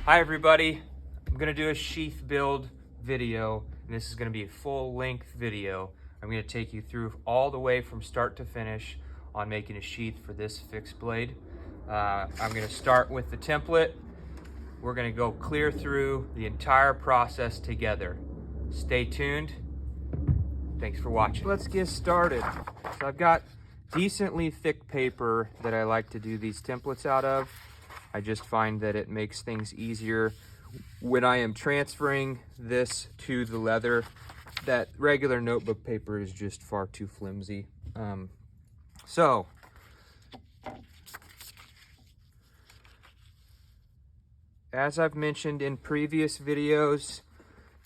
Hi everybody, I'm going to do a sheath build video, and this is going to be a full-length video. I'm going to take you through all the way from start to finish on making a sheath for this fixed blade. I'm going to start with the template. We're going to go clear through the entire process together. Stay tuned. Thanks for watching. Let's get started. So I've got decently thick paper that I like to do these templates out of. I just find that it makes things easier when I am transferring this to the leather. That regular notebook paper is just far too flimsy. So as I've mentioned in previous videos,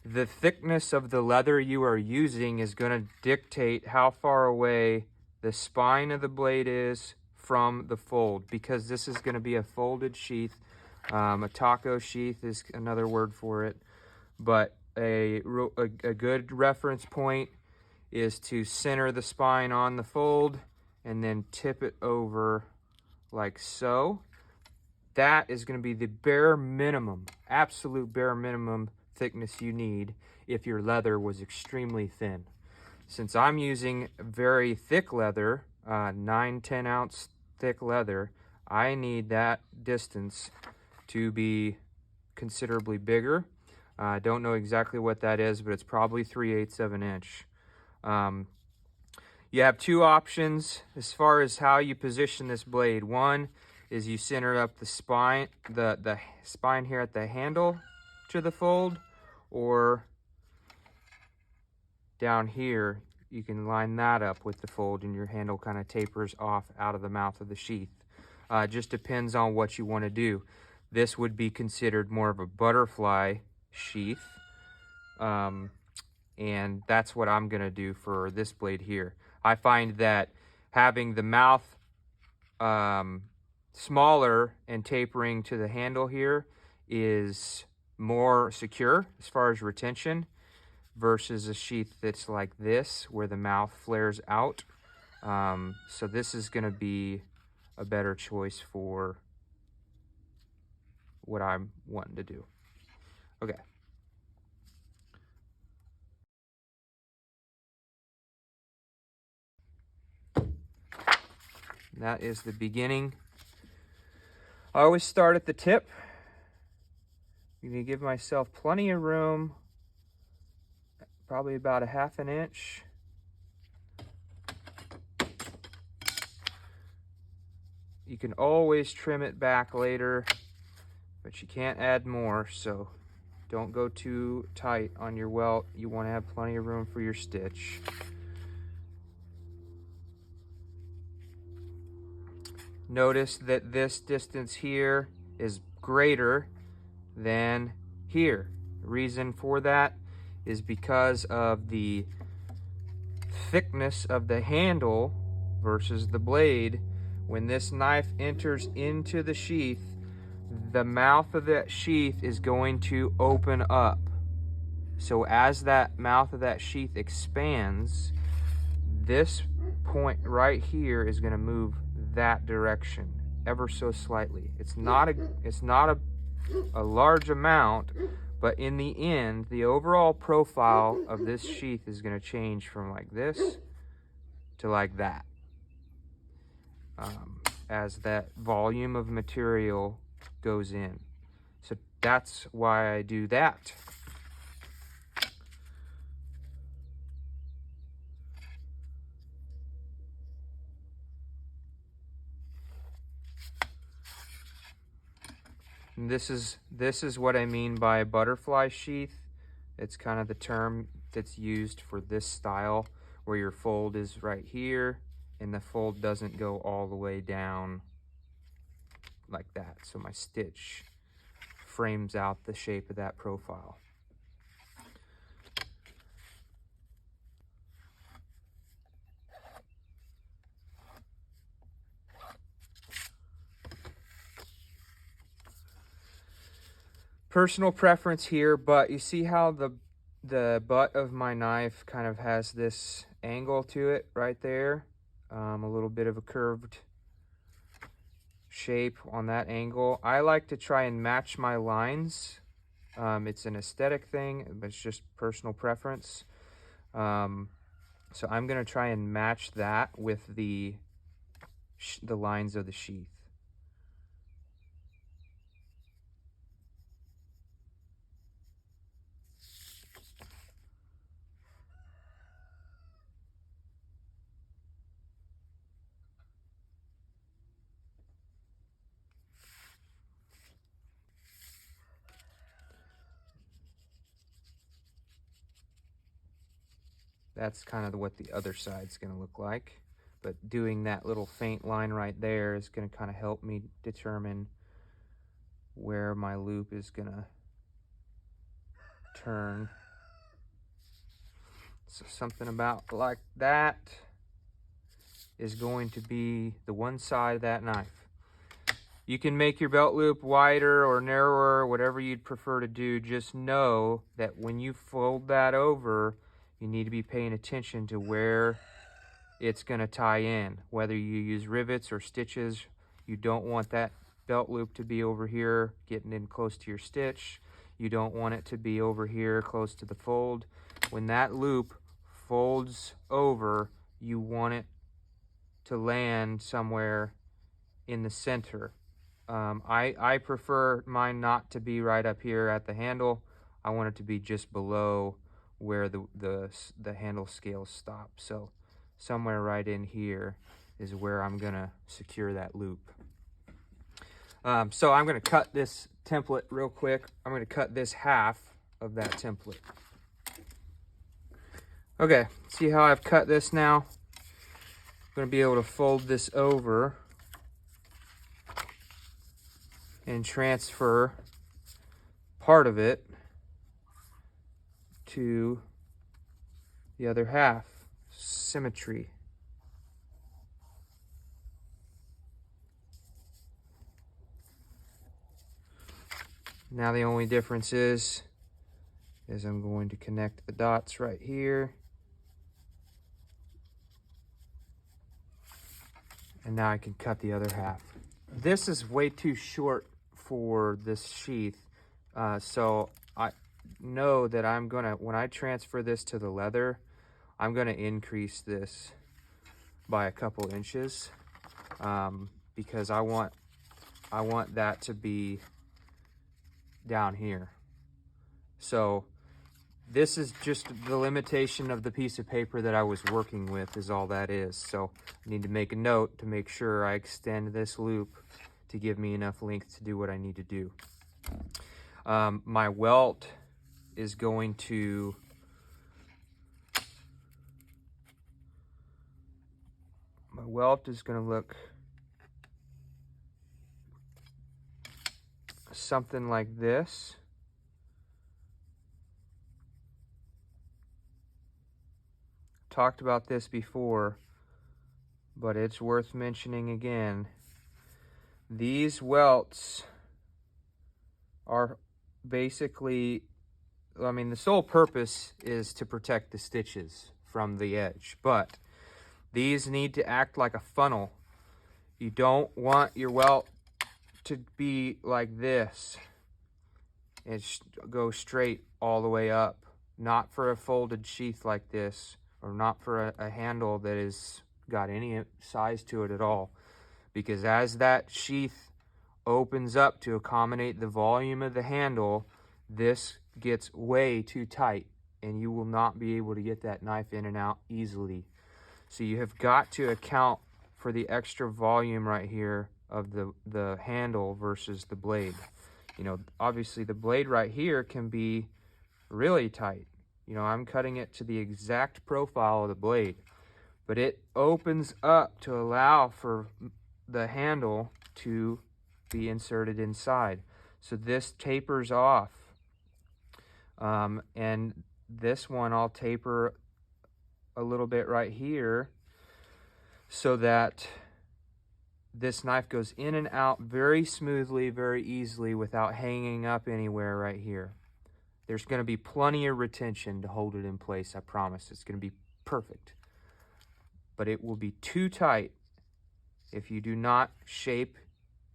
the thickness of the leather you are using is going to dictate how far away the spine of the blade is from the fold, because this is going to be a folded sheath. A taco sheath is another word for it, but a good reference point is to center the spine on the fold and then tip it over like so. That is going to be the bare minimum, absolute bare minimum thickness you need if your leather was extremely thin. Since I'm using very thick leather, 9-10 ounce thick leather, I need that distance to be considerably bigger. I don't know exactly what that is, but it's probably 3/8 of an inch. You have two options as far as how you position this blade. One is you center up the spine, the spine here at the handle to the fold, or down here you can line that up with the fold and your handle kind of tapers off out of the mouth of the sheath. It just depends on what you want to do. This would be considered more of a butterfly sheath, and that's what I'm going to do for this blade here. I find that having the mouth smaller and tapering to the handle here is more secure as far as retention, versus a sheath that's like this where the mouth flares out. So this is going to be a better choice for what I'm wanting to do. Okay. That is the beginning. I always start at the tip. I'm going to give myself plenty of room, probably about 1/2 inch. You can always trim it back later, but you can't add more, so don't go too tight on your welt. You want to have plenty of room for your stitch. Notice that this distance here is greater than here. The reason for that is because of the thickness of the handle versus the blade. When this knife enters into the sheath, the mouth of that sheath is going to open up. So as that mouth of that sheath expands, this point right here is going to move that direction ever so slightly. It's not a large amount, but in the end, the overall profile of this sheath is going to change from like this to like that, as that volume of material goes in. So that's why I do that. And this is what I mean by butterfly sheath. It's kind of the term that's used for this style, where your fold is right here and the fold doesn't go all the way down like that. So my stitch frames out the shape of that profile. Personal preference here, but you see how the butt of my knife kind of has this angle to it right there, a little bit of a curved shape on that angle. I like to try and match my lines. It's an aesthetic thing, but it's just personal preference. So I'm going to try and match that with the lines of the sheath. That's kind of what the other side's going to look like. But doing that little faint line right there is going to kind of help me determine where my loop is going to turn. So something about like that is going to be the one side of that knife. You can make your belt loop wider or narrower, whatever you'd prefer to do. Just know that when you fold that over, you need to be paying attention to where it's going to tie in. Whether you use rivets or stitches, you don't want that belt loop to be over here getting in close to your stitch. You don't want it to be over here close to the fold. When that loop folds over, you want it to land somewhere in the center. I prefer mine not to be right up here at the handle. I want it to be just below where the handle scales stop. So somewhere right in here is where I'm gonna secure that loop. So I'm gonna cut this template real quick. I'm gonna cut this half of that template. Okay, see how I've cut this now? I'm gonna be able to fold this over and transfer part of it to the other half. Symmetry. Now the only difference is I'm going to connect the dots right here. And now I can cut the other half. This is way too short for this sheath, so I know that I'm gonna, when I transfer this to the leather, I'm gonna increase this by a couple inches, because I want that to be down here. So this is just the limitation of the piece of paper that I was working with, is all that is. So I need to make a note to make sure I extend this loop to give me enough length to do what I need to do. My welt is going to look something like this. Talked about this before, but it's worth mentioning again. These welts are basically, I mean, the sole purpose is to protect the stitches from the edge, but these need to act like a funnel. You don't want your welt to be like this and go straight all the way up. Not for a folded sheath like this, or not for a handle that has got any size to it at all. Because as that sheath opens up to accommodate the volume of the handle, this gets way too tight and you will not be able to get that knife in and out easily. So you have got to account for the extra volume right here of the handle versus the blade. You know, obviously the blade right here can be really tight. You know, I'm cutting it to the exact profile of the blade, but it opens up to allow for the handle to be inserted inside. So this tapers off. And this one I'll taper a little bit right here so that this knife goes in and out very smoothly, very easily without hanging up anywhere right here. There's going to be plenty of retention to hold it in place, I promise. It's going to be perfect. But it will be too tight if you do not shape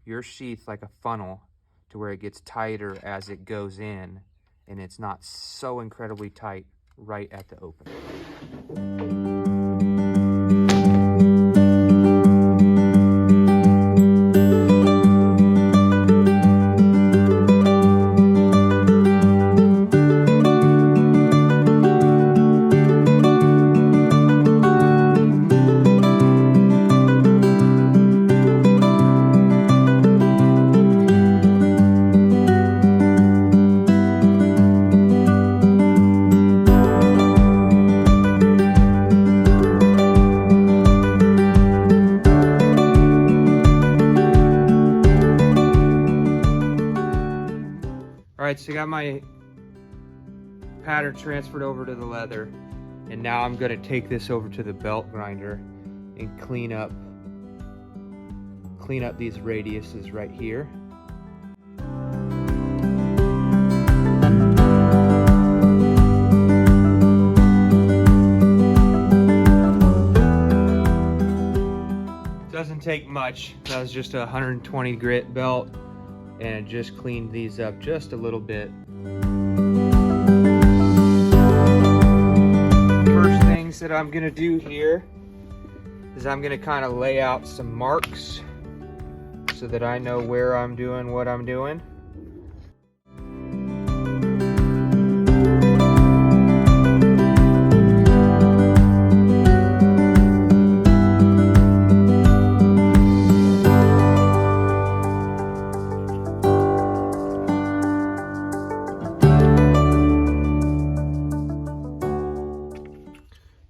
your sheath like a funnel to where it gets tighter as it goes in, and it's not so incredibly tight right at the opening. Alright, so I got my pattern transferred over to the leather, and now I'm going to take this over to the belt grinder and clean up these radiuses right here. Doesn't take much. That was just a 120 grit belt, and just cleaned these up just a little bit. First things that I'm gonna do here is I'm gonna kind of lay out some marks so that I know where I'm doing what I'm doing.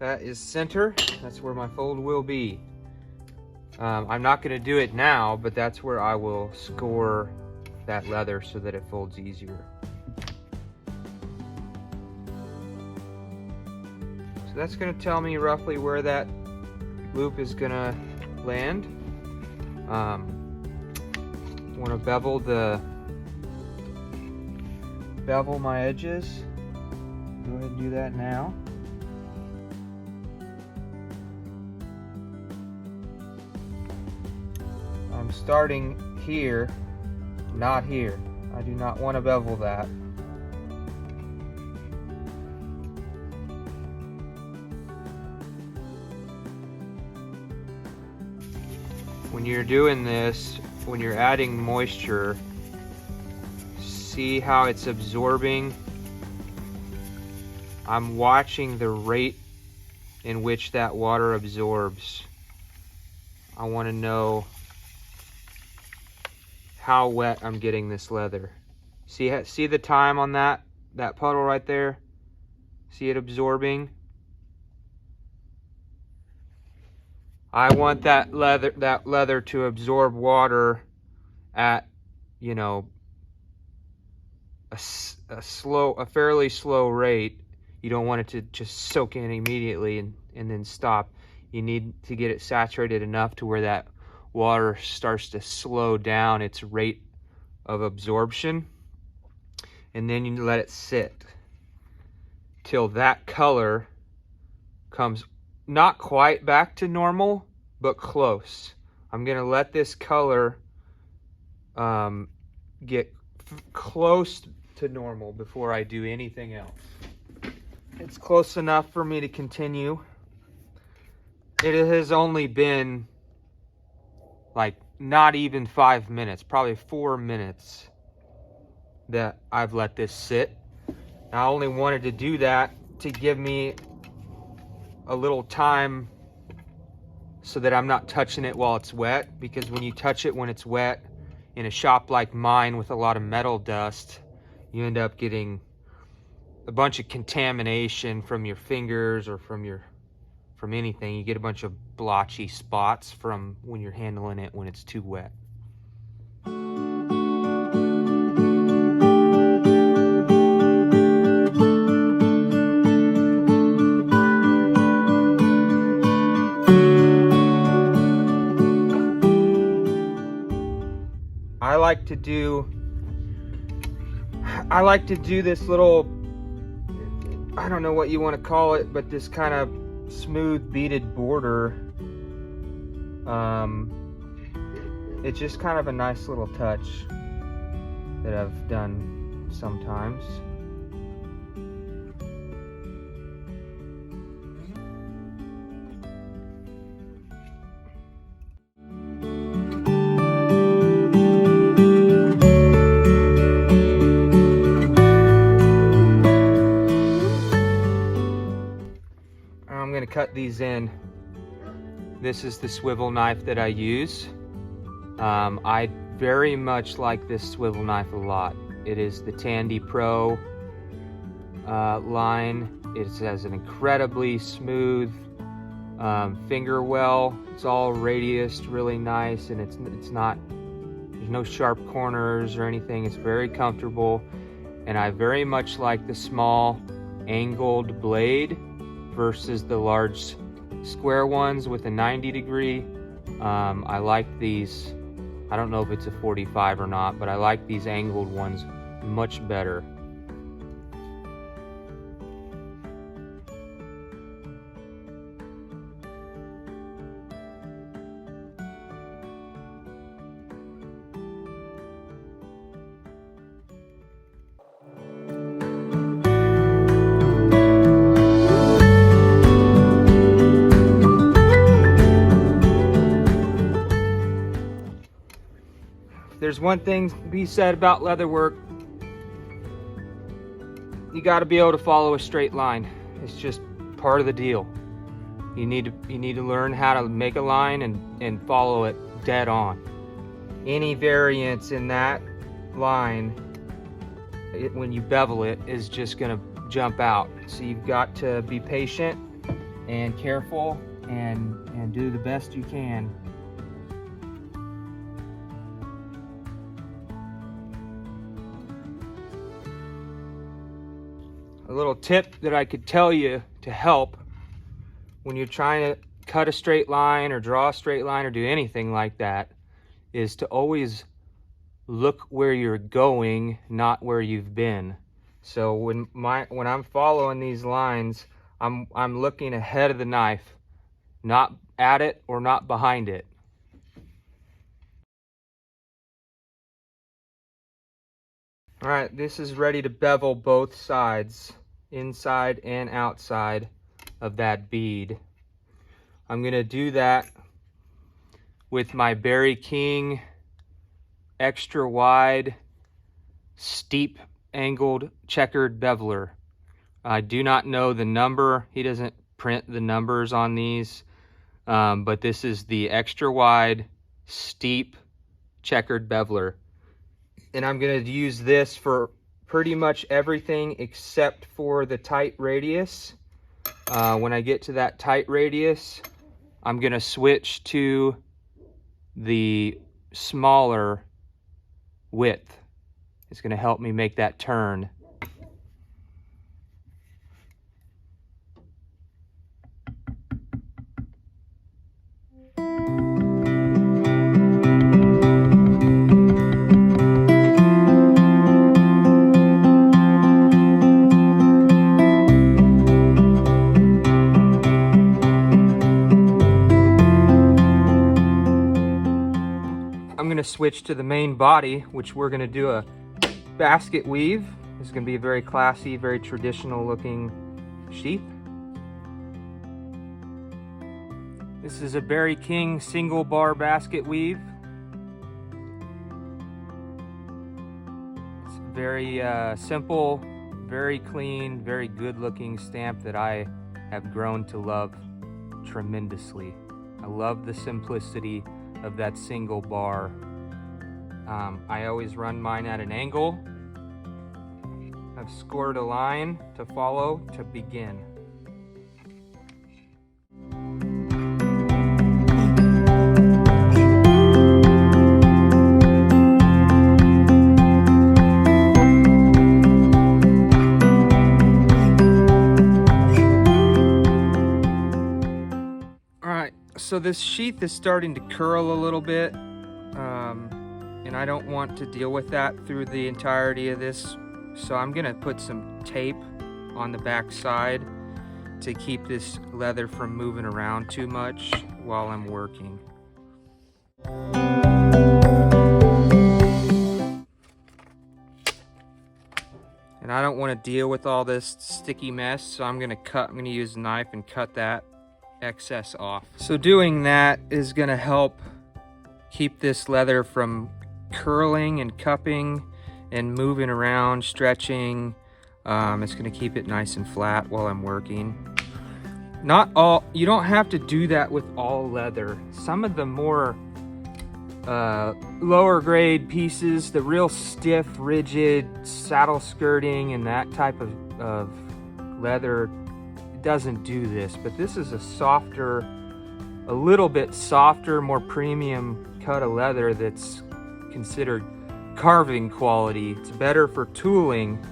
That is center. That's where my fold will be. I'm not going to do it now, but that's where I will score that leather so that it folds easier. So that's going to tell me roughly where that loop is going to land. Want to bevel my edges. Go ahead and do that now. I'm starting here, not here. I do not want to bevel that. When you're doing this, when you're adding moisture, see how it's absorbing. I'm watching the rate in which that water absorbs. I want to know how wet I'm getting this leather. See the time on that puddle right there? See it absorbing? I want that leather to absorb water at, you know, a fairly slow rate. You don't want it to just soak in immediately and then stop. You need to get it saturated enough to where that water starts to slow down its rate of absorption, and then you let it sit till that color comes not quite back to normal, but close. I'm gonna let this color get close to normal before I do anything else. It's close enough for me to continue. It has only been like not even 5 minutes, probably 4 minutes that I've let this sit. I only wanted to do that to give me a little time so that I'm not touching it while it's wet, because when you touch it when it's wet in a shop like mine with a lot of metal dust, you end up getting a bunch of contamination from your fingers or from anything. You get a bunch of blotchy spots from when you're handling it when it's too wet. I like to do this little, I don't know what you want to call it, but this kind of smooth beaded border it's just kind of a nice little touch that I've done sometimes. I'm going to cut these in. This is the swivel knife that I use. I very much like this swivel knife a lot. It is the Tandy Pro line. It has an incredibly smooth finger well. It's all radiused really nice, and it's not, there's no sharp corners or anything. It's very comfortable, and I very much like the small angled blade versus the large square ones with a 90-degree. I like these. I don't know if it's a 45 or not, but I like these angled ones much better. There's one thing to be said about leather work. You got to be able to follow a straight line. It's just part of the deal. You need to learn how to make a line and follow it dead on. Any variance in that line, when you bevel it, is just gonna jump out. So you've got to be patient and careful and do the best you can. A little tip that I could tell you to help when you're trying to cut a straight line or draw a straight line or do anything like that is to always look where you're going, not where you've been. So when I'm following these lines, I'm looking ahead of the knife, not at it or not behind it. All right, this is ready to bevel both sides, inside and outside of that bead. I'm gonna do that with my Barry King extra wide, steep angled checkered beveler. I do not know the number. He doesn't print the numbers on these, but this is the extra wide, steep checkered beveler. And I'm gonna use this for pretty much everything except for the tight radius. When I get to that tight radius, I'm gonna switch to the smaller width. It's gonna help me make that turn. I'm gonna switch to the main body, which we're gonna do a basket weave. This is gonna be a very classy, very traditional looking sheath. This is a Barry King single bar basket weave. It's very simple, very clean, very good looking stamp that I have grown to love tremendously. I love the simplicity of that single bar. I always run mine at an angle. I've scored a line to follow to begin. So this sheath is starting to curl a little bit, and I don't want to deal with that through the entirety of this. So I'm gonna put some tape on the back side to keep this leather from moving around too much while I'm working. I don't want to deal with all this sticky mess, so I'm gonna use a knife and cut that excess off. So doing that is gonna help keep this leather from curling and cupping and moving around, stretching. It's gonna keep it nice and flat while I'm working. You don't have to do that with all leather. Some of the more lower grade pieces, the real stiff, rigid saddle skirting and that type of leather, it doesn't do this. But this is a little bit softer, more premium cut of leather that's considered carving quality. It's better for tooling,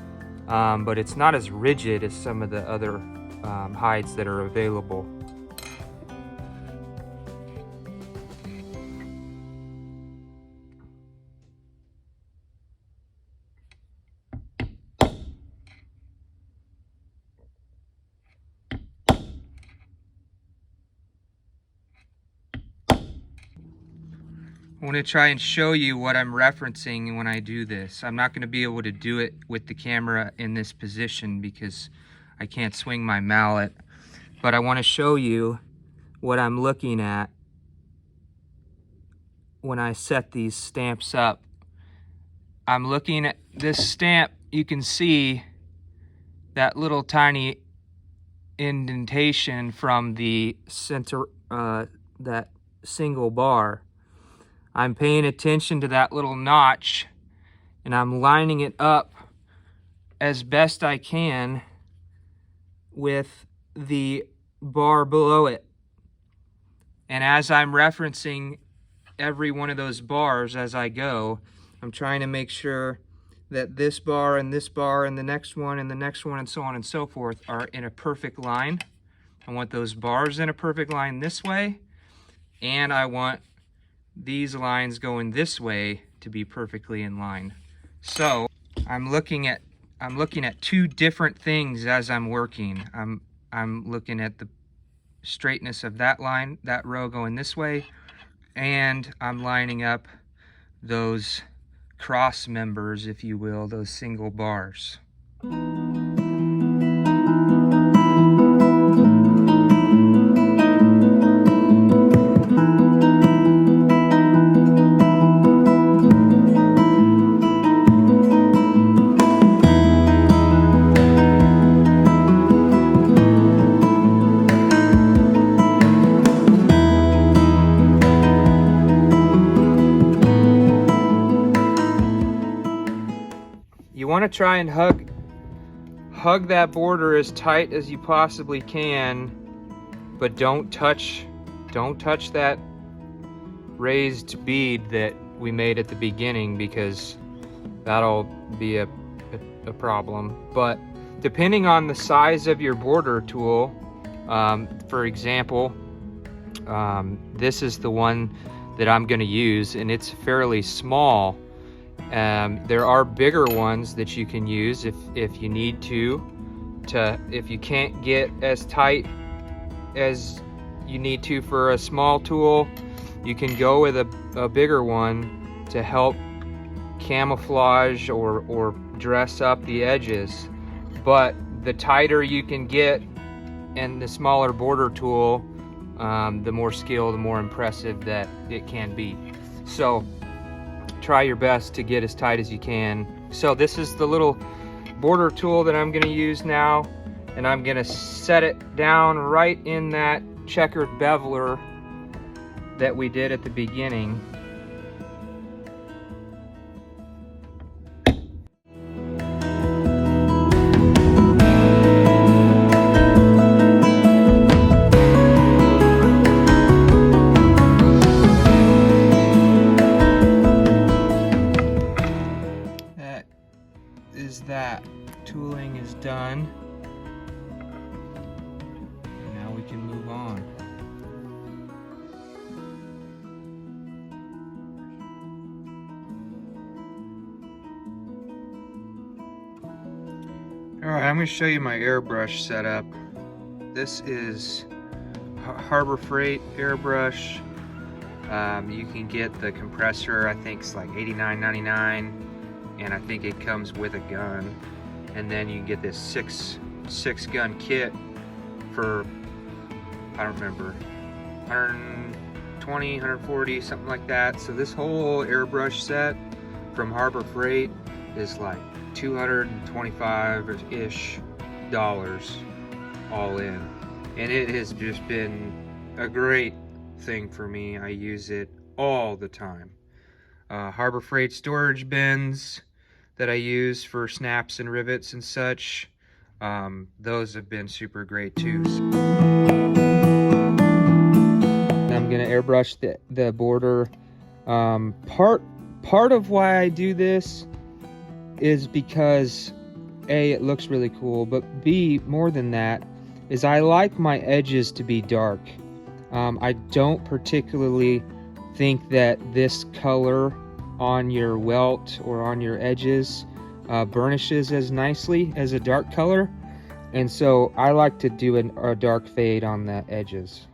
but it's not as rigid as some of the other hides that are available. I want to try and show you what I'm referencing when I do this. I'm not going to be able to do it with the camera in this position because I can't swing my mallet, but I want to show you what I'm looking at when I set these stamps up. I'm looking at this stamp. You can see that little tiny indentation from the center, that single bar. I'm paying attention to that little notch and I'm lining it up as best I can with the bar below it. And as I'm referencing every one of those bars as I go, I'm trying to make sure that this bar and this bar and the next one and the next one and so on and so forth are in a perfect line. I want those bars in a perfect line this way, and I want these lines going this way to be perfectly in line. So I'm looking at two different things as I'm working. I'm looking at the straightness of that line, that row going this way, and I'm lining up those cross members, if you will, those single bars. You want to try and hug that border as tight as you possibly can, but don't touch that raised bead that we made at the beginning, because that'll be a problem. But depending on the size of your border tool, for example, this is the one that I'm going to use, and it's fairly small. There are bigger ones that you can use if you need to if you can't get as tight as you need to for a small tool, you can go with a bigger one to help camouflage or dress up the edges. But the tighter you can get and the smaller border tool, the more skill, the more impressive that it can be. So try your best to get as tight as you can. So this is the little border tool that I'm going to use now, and I'm going to set it down right in that checkered beveler that we did at the beginning. That tooling is done. Now we can move on. Alright, I'm going to show you my airbrush setup. This is Harbor Freight airbrush. You can get the compressor, I think it's like $89.99. And I think it comes with a gun. and then you can get this six gun kit for, I don't remember, 120, 140, something like that. So this whole airbrush set from Harbor Freight is like $225-ish all in, and it has just been a great thing for me. I use it all the time. Harbor Freight storage bins that I use for snaps and rivets and such, those have been super great too. I'm gonna airbrush the border. Part of why I do this is because A, it looks really cool, but B, more than that, is I like my edges to be dark. I don't particularly think that this color on your welt or on your edges burnishes as nicely as a dark color, and so I like to do a dark fade on the edges.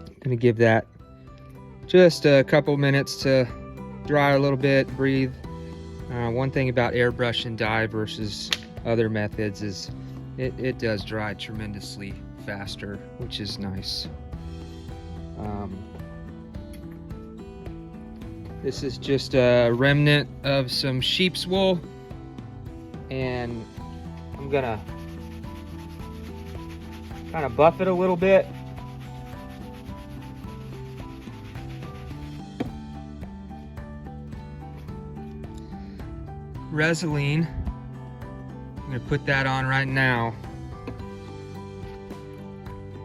I'm gonna give that just a couple minutes to dry a little bit, breathe. One thing about airbrush and dye versus other methods is it does dry tremendously faster, which is nice. This is just a remnant of some sheep's wool, and I'm gonna kind of buff it a little bit. Resolene, I'm gonna put that on right now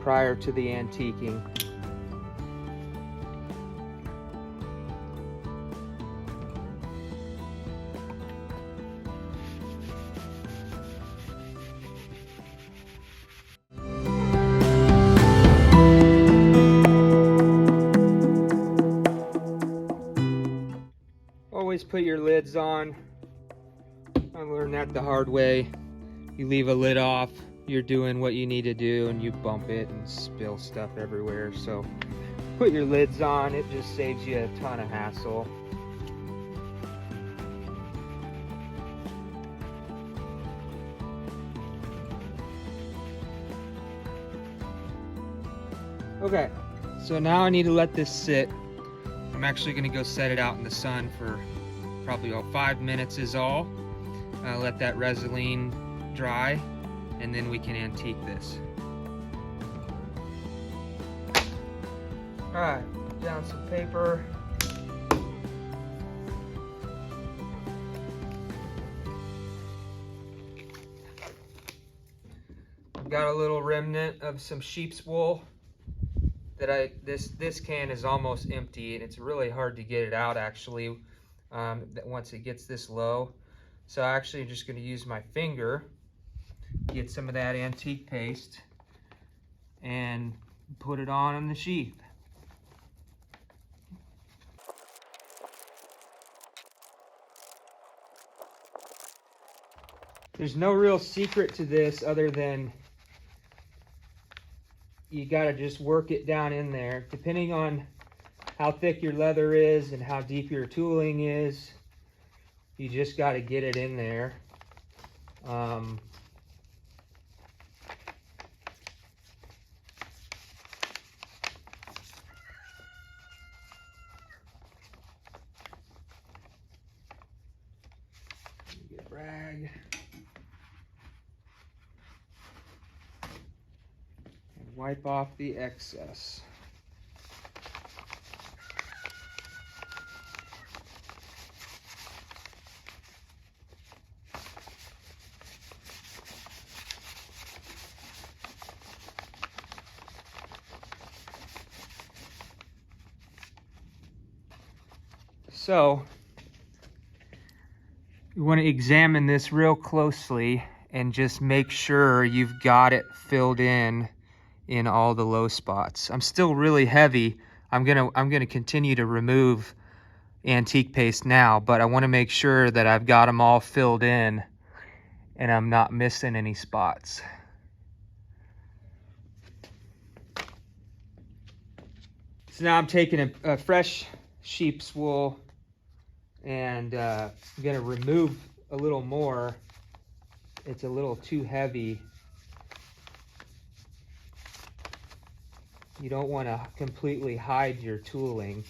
prior to the antiquing. Always put your lids on. I learned that the hard way. You leave a lid off, you're doing what you need to do, and you bump it and spill stuff everywhere. So put your lids on, it just saves you a ton of hassle. Okay, so now I need to let this sit. I'm actually gonna go set it out in the sun for probably 5 minutes is all. Let that Resolene dry, and then we can antique this. All right, down some paper. I've got a little remnant of some sheep's wool that this can is almost empty, and it's really hard to get it out actually once it gets this low. So I'm actually just going to use my finger, get some of that antique paste, and put it on the sheath. There's no real secret to this other than you got to just work it down in there. Depending on how thick your leather is and how deep your tooling is, you just got to get it in there. Get a rag. And wipe off the excess. So you want to examine this real closely and just make sure you've got it filled in all the low spots. I'm still really heavy. I'm gonna continue to remove antique paste now, but I want to make sure that I've got them all filled in and I'm not missing any spots. So now I'm taking a fresh sheep's wool and I'm gonna remove a little more. It's a little too heavy. You don't want to completely hide your tooling.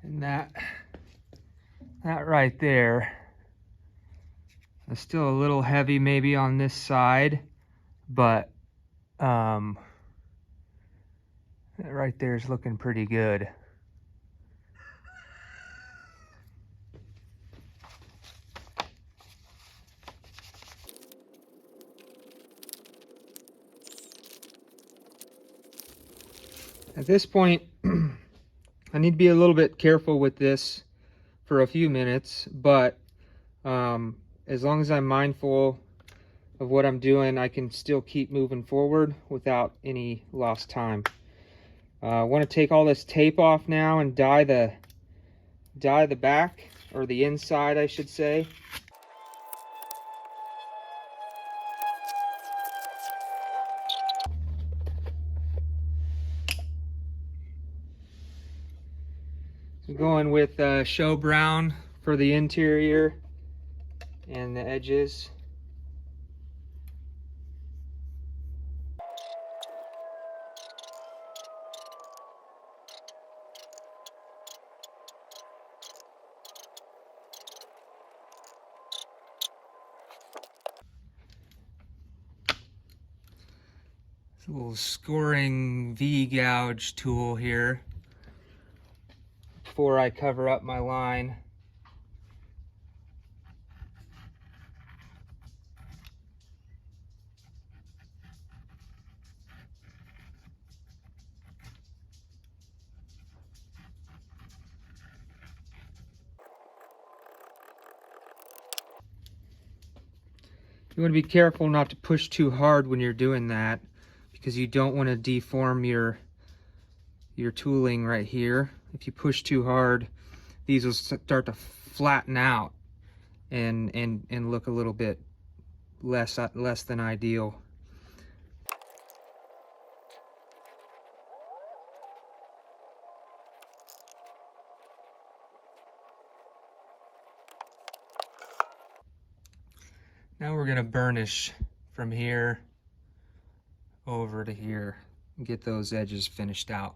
And that right there is still a little heavy maybe on this side, but that right there is looking pretty good. At this point, I need to be a little bit careful with this for a few minutes, but as long as I'm mindful of what I'm doing, I can still keep moving forward without any lost time. I want to take all this tape off now and dye the back, or the inside I should say. Going with show brown for the interior and the edges. It's a little scoring V-gouge tool here before I cover up my line. You want to be careful not to push too hard when you're doing that, because you don't want to deform your tooling right here. If you push too hard, these will start to flatten out and look a little bit less than ideal. Now we're gonna burnish from here over to here and get those edges finished out.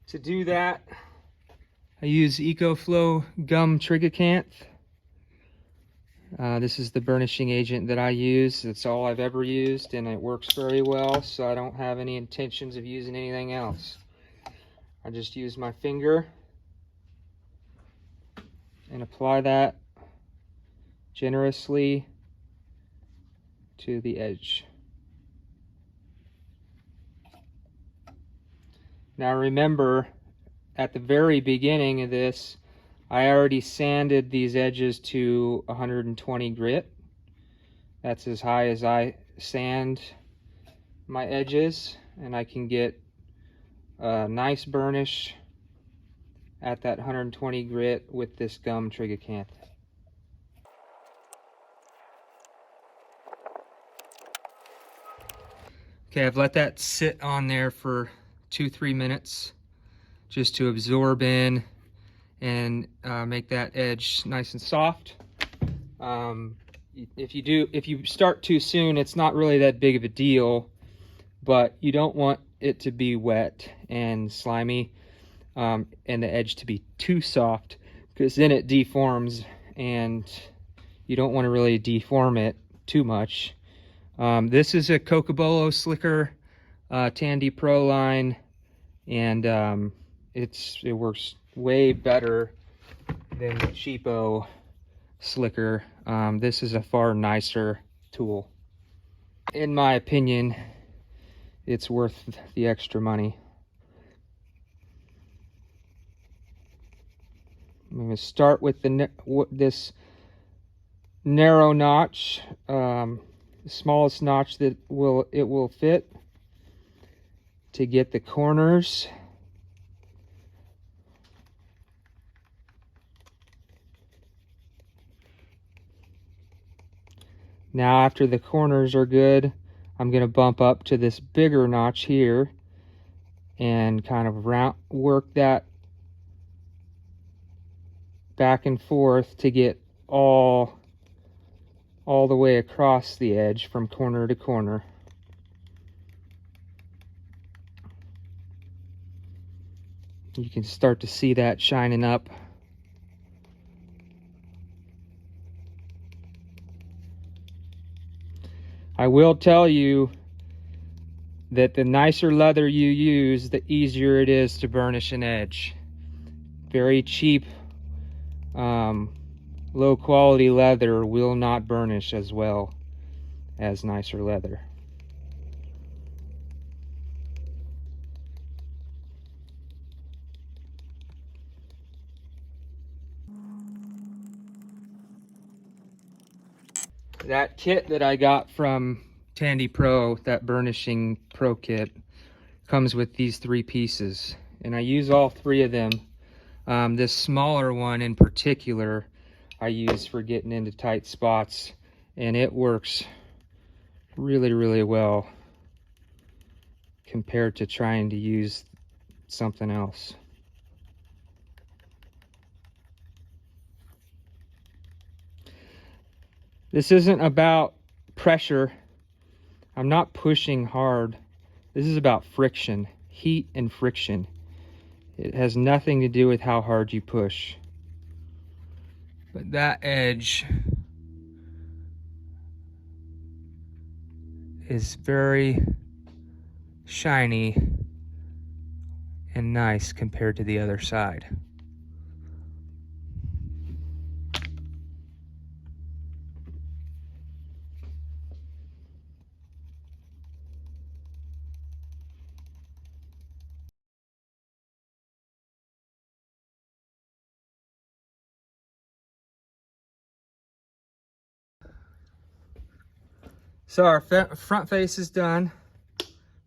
To do that, I use EcoFlow gum triggercanth. This is the burnishing agent that I use. It's all I've ever used, and it works very well, so I don't have any intentions of using anything else. I just use my finger and apply that generously to the edge. Now remember, at the very beginning of this, I already sanded these edges to 120 grit. That's as high as I sand my edges, and I can get a nice burnish at that 120 grit with this gum triggercanth. Okay, I've let that sit on there for 2-3 minutes just to absorb in and make that edge nice and soft. If you start too soon, it's not really that big of a deal, but you don't want it to be wet and slimy, and the edge to be too soft, because then it deforms, and you don't want to really deform it too much. This is a Cocobolo Slicker Tandy Pro line and it works way better than the cheapo slicker. This is a far nicer tool. In my opinion, it's worth the extra money. I'm going to start with this narrow notch, the smallest notch that it will fit, to get the corners. Now after the corners are good, I'm going to bump up to this bigger notch here and kind of work that back and forth to get all the way across the edge from corner to corner. You can start to see that shining up. I will tell you that the nicer leather you use, the easier it is to burnish an edge. Very cheap, low quality leather will not burnish as well as nicer leather. That kit that I got from Tandy Pro, that Burnishing Pro kit, comes with these 3 pieces, and I use all 3 of them. This smaller one in particular I use for getting into tight spots, and it works really, really well compared to trying to use something else. This isn't about pressure. I'm not pushing hard. This is about friction, heat and friction. It has nothing to do with how hard you push. But that edge is very shiny and nice compared to the other side. So our front face is done,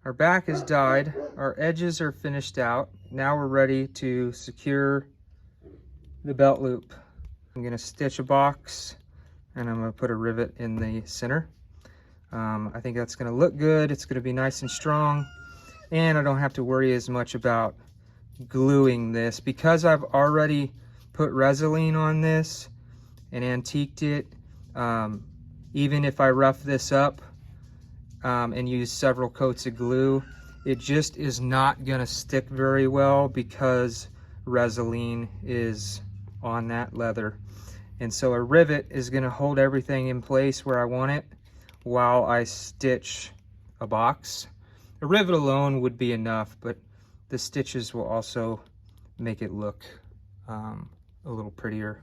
our back is dyed, our edges are finished out. Now we're ready to secure the belt loop. I'm going to stitch a box and I'm going to put a rivet in the center. I think that's going to look good. It's going to be nice and strong, and I don't have to worry as much about gluing this because I've already put Resolene on this and antiqued it. Even if I rough this up and use several coats of glue, it just is not gonna stick very well because Resolene is on that leather. And so a rivet is gonna hold everything in place where I want it while I stitch a box. A rivet alone would be enough, but the stitches will also make it look a little prettier.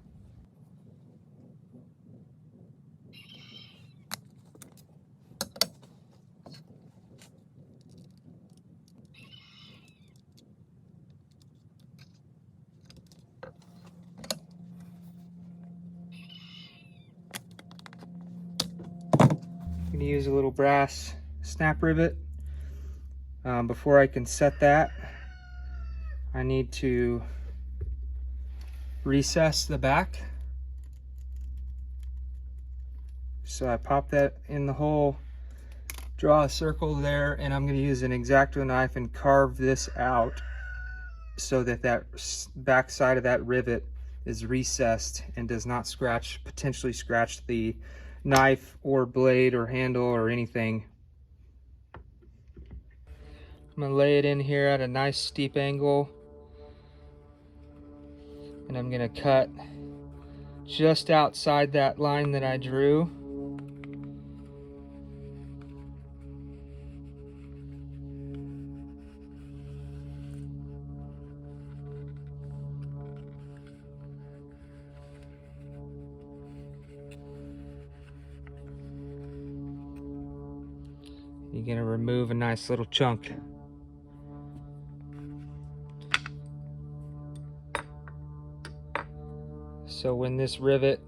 I'm going to use a little brass snap rivet. Before I can set that, I need to recess the back. So I pop that in the hole, draw a circle there, and I'm going to use an X-Acto knife and carve this out so that that back side of that rivet is recessed and does not potentially scratch the knife or blade or handle or anything. I'm going to lay it in here at a nice steep angle, and I'm going to cut just outside that line that I drew. you're going to remove a nice little chunk. So when this rivet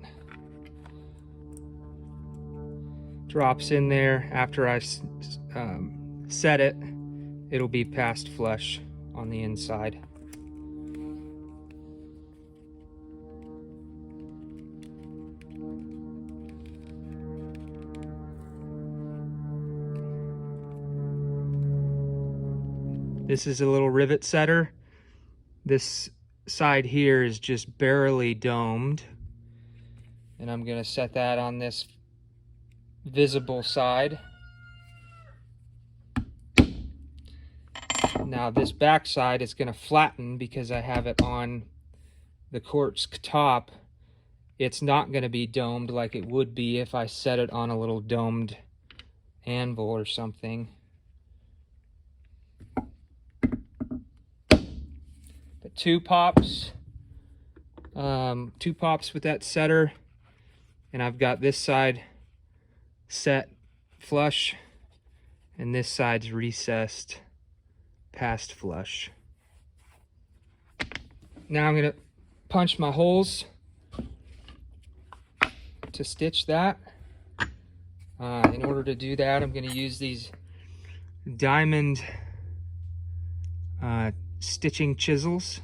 drops in there after I set it, it'll be past flush on the inside. This is a little rivet setter. This side here is just barely domed, and I'm going to set that on this visible side. Now this back side is going to flatten because I have it on the quartz top. It's not going to be domed like it would be if I set it on a little domed anvil or something. But two pops with that setter, and I've got this side set flush and this side's recessed past flush. Now I'm going to punch my holes to stitch that. In order to do that, I'm going to use these diamond stitching chisels.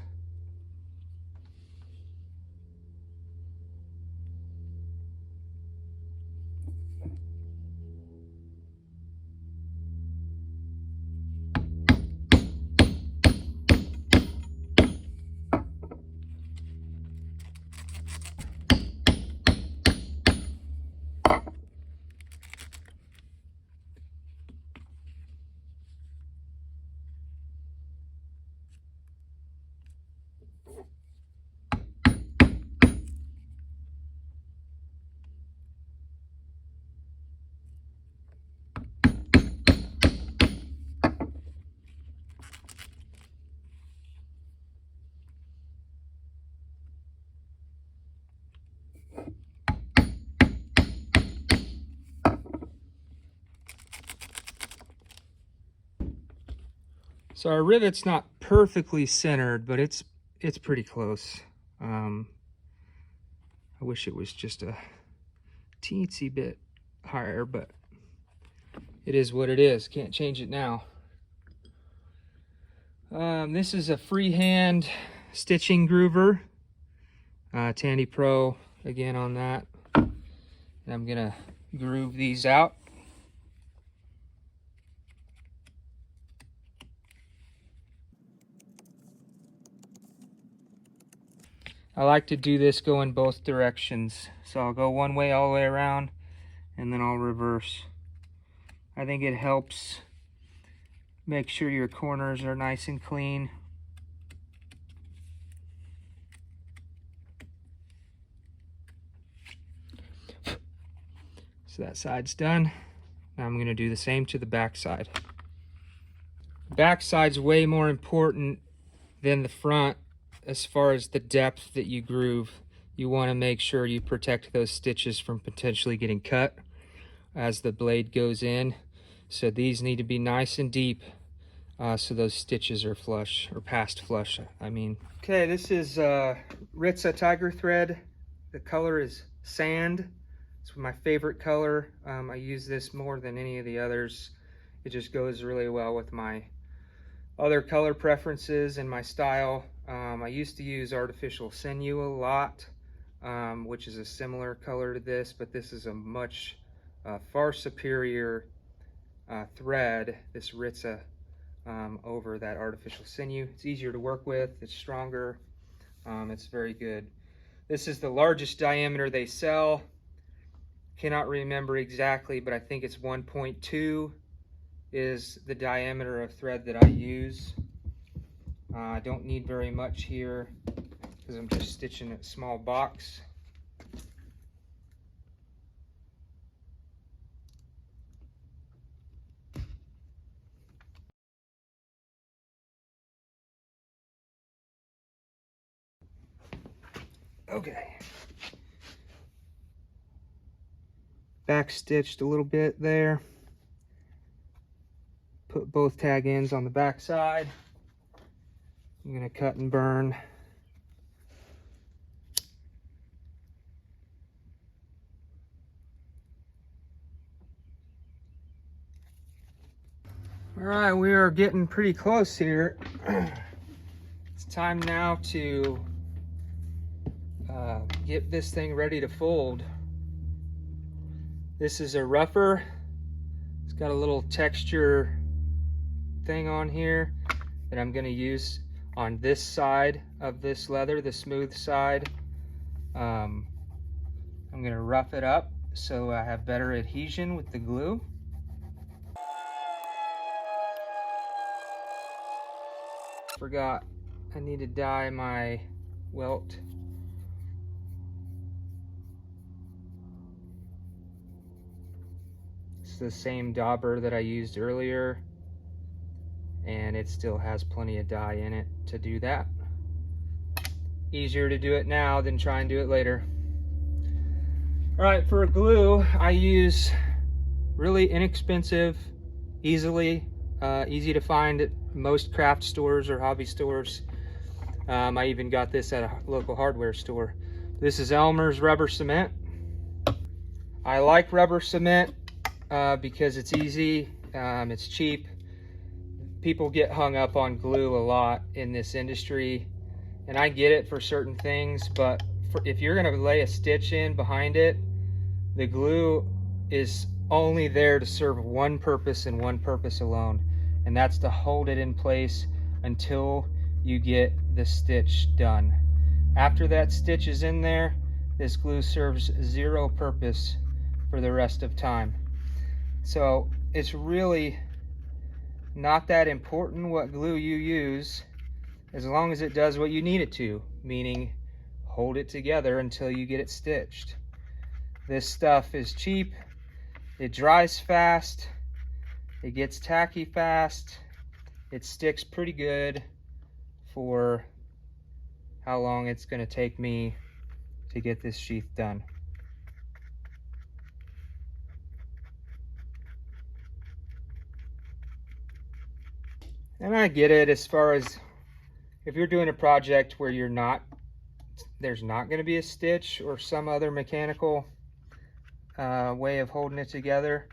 So our rivet's not perfectly centered, but it's pretty close. I wish it was just a teensy bit higher, but it is what it is. Can't change it now. This is a freehand stitching groover. Tandy Pro again on that. And I'm gonna groove these out. I like to do this go in both directions. So I'll go one way all the way around, and then I'll reverse. I think it helps make sure your corners are nice and clean. So that side's done. Now I'm going to do the same to the back side. Back side's way more important than the front as far as the depth that you groove. You want to make sure you protect those stitches from potentially getting cut as the blade goes in. So these need to be nice and deep so those stitches are flush, or past flush, I mean. Okay, this is Ritza Tiger Thread. The color is Sand. It's my favorite color. I use this more than any of the others. It just goes really well with my other color preferences and my style. I used to use Artificial Sinew a lot, which is a similar color to this, but this is a much far superior thread, this Ritza, over that Artificial Sinew. It's easier to work with, it's stronger, it's very good. This is the largest diameter they sell. Cannot remember exactly, but I think it's 1.2 is the diameter of thread that I use. I don't need very much here because I'm just stitching a small box. Okay. Back stitched a little bit there. put both tag ends on the back side. I'm gonna cut and burn. All right, we are getting pretty close here. It's time now to get this thing ready to fold. This is a rougher. It's got a little texture thing on here that I'm gonna use on this side of this leather, the smooth side. I'm gonna rough it up so I have better adhesion with the glue. Forgot I need to dye my welt. It's the same dauber that I used earlier, and it still has plenty of dye in it to do that. Easier to do it now than try and do it later. All right, for glue, I use really inexpensive, easy to find at most craft stores or hobby stores. I even got this at a local hardware store. This is Elmer's rubber cement. I like rubber cement because it's easy, it's cheap. People get hung up on glue a lot in this industry, and I get it for certain things, but if you're gonna lay a stitch in behind it, the glue is only there to serve one purpose and one purpose alone, and that's to hold it in place until you get the stitch done. After that stitch is in there, this glue serves zero purpose for the rest of time. So it's really not that important what glue you use, as long as it does what you need it to, meaning hold it together until you get it stitched. This stuff is cheap, it dries fast, it gets tacky fast, it sticks pretty good for how long it's going to take me to get this sheath done. And I get it, as far as if you're doing a project where there's not going to be a stitch or some other mechanical way of holding it together,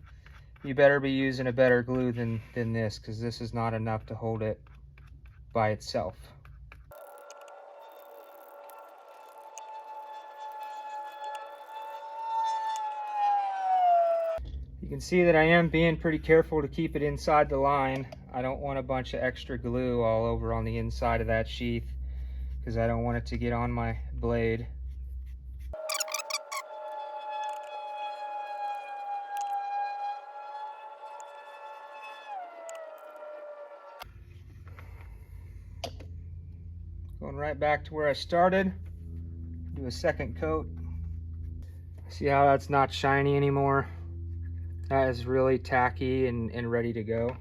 you better be using a better glue than this, because this is not enough to hold it by itself. You can see that I am being pretty careful to keep it inside the line. I don't want a bunch of extra glue all over on the inside of that sheath, because I don't want it to get on my blade. Going right back to where I started, do a second coat. See how that's not shiny anymore? That is really tacky and ready to go.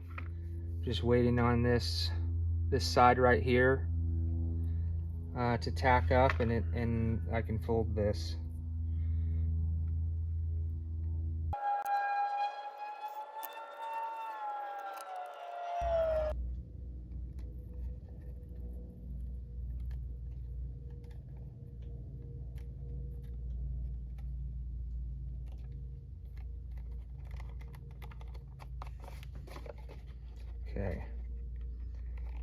Just waiting on this side right here to tack up, and I can fold this. Okay,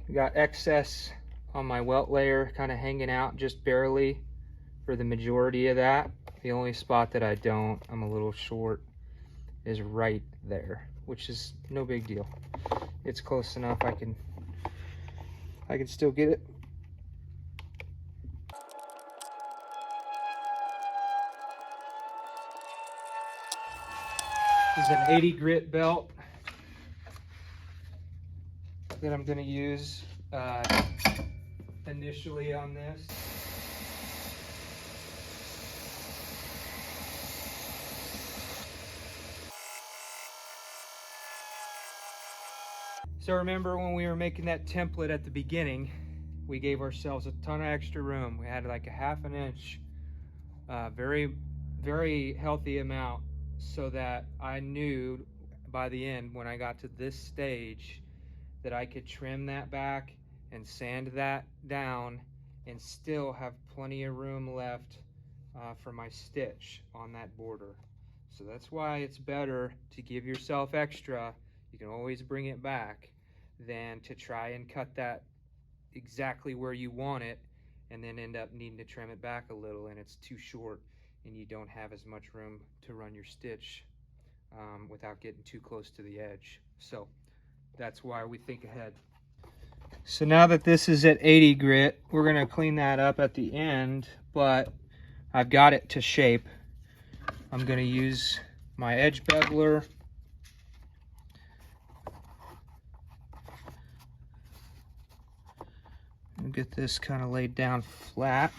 we got excess on my welt layer kind of hanging out just barely for the majority of that. The only spot that I'm a little short is right there, which is no big deal. It's close enough, I can still get it. This is an 80 grit belt that I'm going to use initially on this. So remember when we were making that template at the beginning, we gave ourselves a ton of extra room. We had like a ½ an inch, very, very healthy amount, so that I knew by the end, when I got to this stage, that I could trim that back and sand that down and still have plenty of room left for my stitch on that border. So that's why it's better to give yourself extra. You can always bring it back, than to try and cut that exactly where you want it and then end up needing to trim it back a little and it's too short and you don't have as much room to run your stitch without getting too close to the edge. So that's why we think ahead. So now that this is at 80 grit, we're going to clean that up at the end, but I've got it to shape. I'm going to use my edge beveler. And get this kind of laid down flat.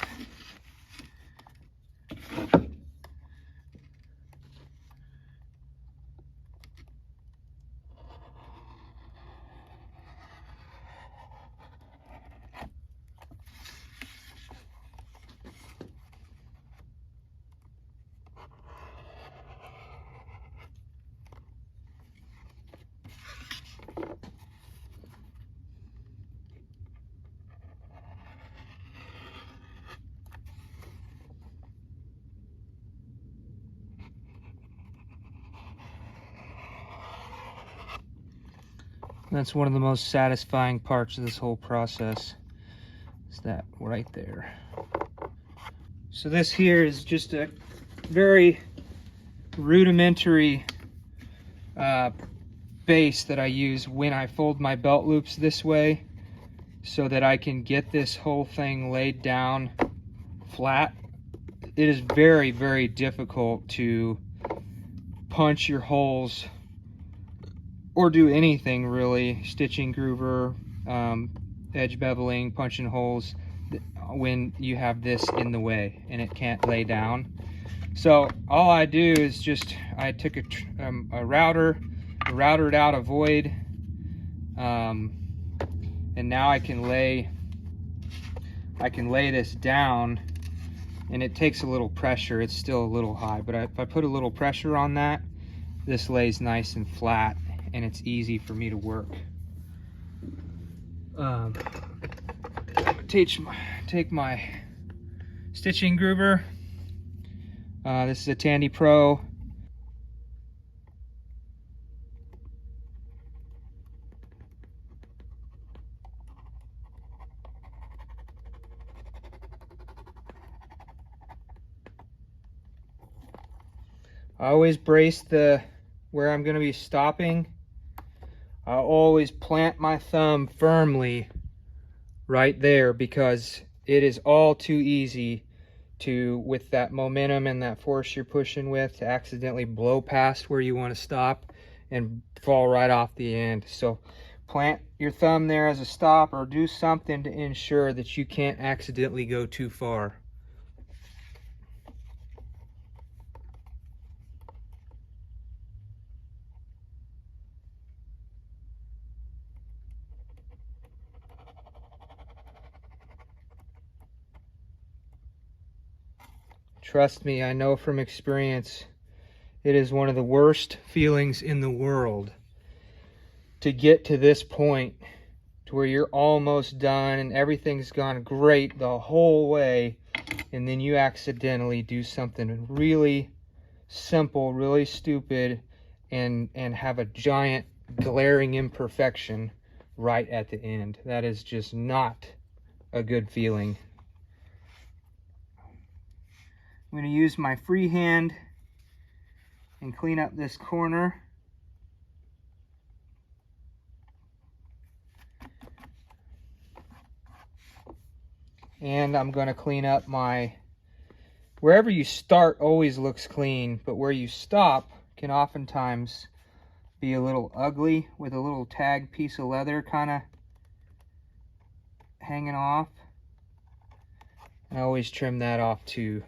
That's one of the most satisfying parts of this whole process, is that right there. So this here is just a very rudimentary base that I use when I fold my belt loops this way, so that I can get this whole thing laid down flat. It is very, very difficult to punch your holes or do anything really, stitching groover, edge beveling, punching holes, when you have this in the way and it can't lay down. So all I do is just, I took a router, routered out a void, and now I can lay this down, and it takes a little pressure. It's still a little high, but if I put a little pressure on that, this lays nice and flat, and it's easy for me to work. Take my stitching groover. This is a Tandy Pro. I always brace where I'm going to be stopping. I always plant my thumb firmly right there, because it is all too easy to, with that momentum and that force you're pushing with, to accidentally blow past where you want to stop and fall right off the end. So plant your thumb there as a stop, or do something to ensure that you can't accidentally go too far. Trust me, I know from experience, it is one of the worst feelings in the world to get to this point, to where you're almost done and everything's gone great the whole way, and then you accidentally do something really simple, really stupid, and have a giant glaring imperfection right at the end. That is just not a good feeling. I'm going to use my free hand and clean up this corner. And I'm going to clean up wherever you start always looks clean, but where you stop can oftentimes be a little ugly, with a little tag piece of leather kind of hanging off. And I always trim that off too.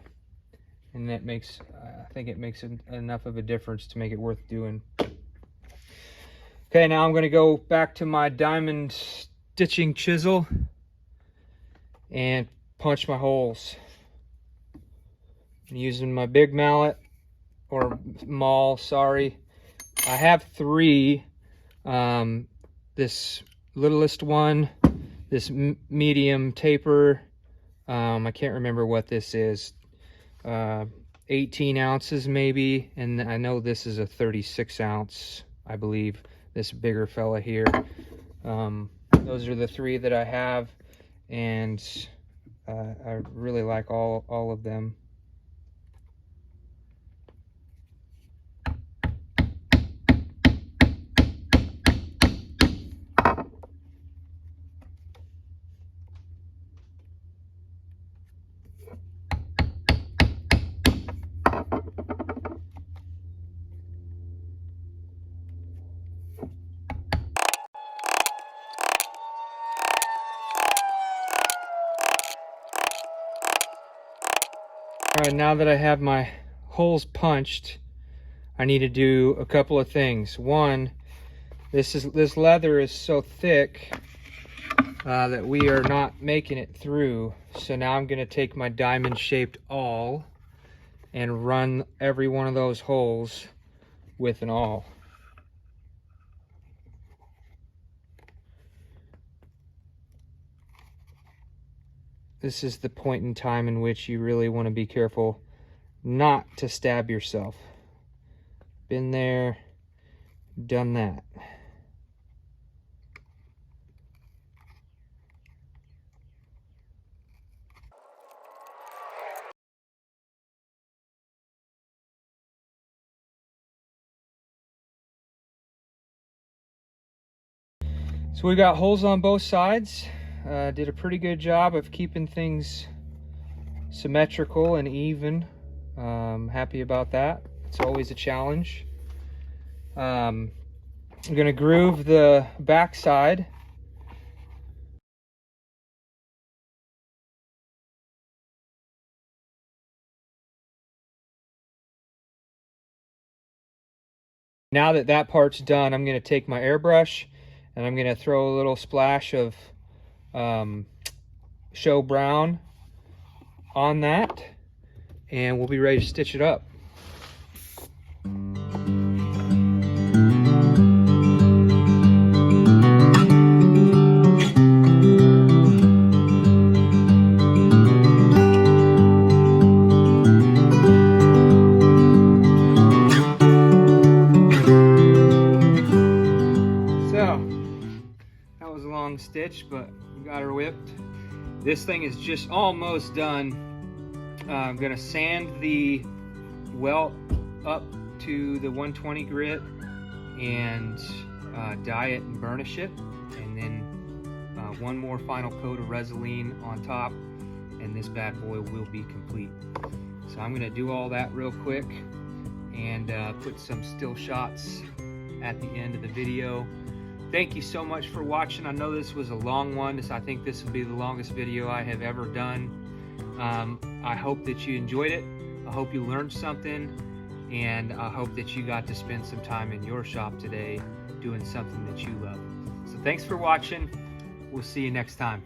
And that makes, I think it makes enough of a difference to make it worth doing. Okay, now I'm going to go back to my diamond stitching chisel and punch my holes. I'm using my big mallet, or maul, sorry. I have 3. This littlest one, this medium taper. I can't remember what this is. 18 ounces maybe, and I know this is a 36 ounce, I believe, this bigger fella here. Those are the three that I have, and I really like all of them. All right, now that I have my holes punched, I need to do a couple of things. One, this leather is so thick that we are not making it through. So now I'm going to take my diamond-shaped awl and run every one of those holes with an awl. This is the point in time in which you really want to be careful not to stab yourself. Been there, done that. So we got holes on both sides. Did a pretty good job of keeping things symmetrical and even. Happy about that. It's always a challenge. I'm gonna groove the back side. Now that that part's done, I'm gonna take my airbrush and I'm gonna throw a little splash of show brown on that, and we'll be ready to stitch it up. Stitch, but we got her whipped. This thing is just almost done. I'm gonna sand the welt up to the 120 grit and dye it and burnish it, and then one more final coat of Resolene on top, and this bad boy will be complete. So I'm gonna do all that real quick and put some still shots at the end of the video. Thank you so much for watching. I know this was a long one. I think this will be the longest video I have ever done. I hope that you enjoyed it. I hope you learned something, and I hope that you got to spend some time in your shop today doing something that you love. So thanks for watching. We'll see you next time.